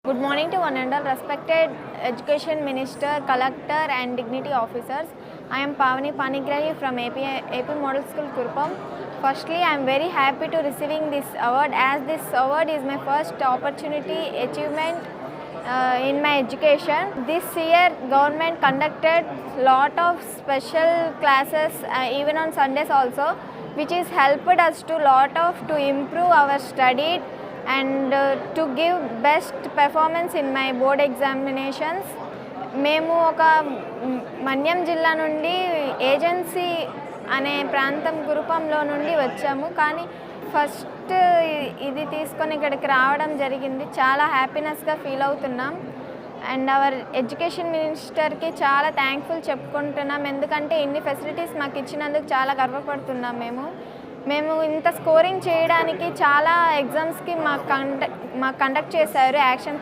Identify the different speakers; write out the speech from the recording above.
Speaker 1: Good morning to one and all respected Education Minister, Collector and Dignity Officers. I am Pavani Panigrahi from AP Model School, Kurupam. Firstly, I am very happy to receiving this award as this award is my first opportunity achievement in my education. This year, government conducted lot of special classes even on Sundays also, which is helped us to improve our study and to give best performance in my board examinations. మేము ఒక మన్యం జిల్లా నుండి agency అనే ప్రాంతం గురుపంలో నుండి వచ్చాము. కానీ first ఇది తీసుకొని ఇక్కడికి రావడం జరిగింది. చాలా హ్యాపీనెస్గా ఫీల్ అవుతున్నాం. అండ్ అవర్ ఎడ్యుకేషన్ మినిస్టర్కి చాలా థ్యాంక్ఫుల్ చెప్పుకుంటున్నాం. ఎందుకంటే ఇన్ని ఫెసిలిటీస్ మాకు ఇచ్చినందుకు చాలా గర్వపడుతున్నాం. మేము ఇంత స్కోరింగ్ చేయడానికి చాలా ఎగ్జామ్స్కి మాకు కండక్ట్ చేశారు యాక్షన్ ప్లాన్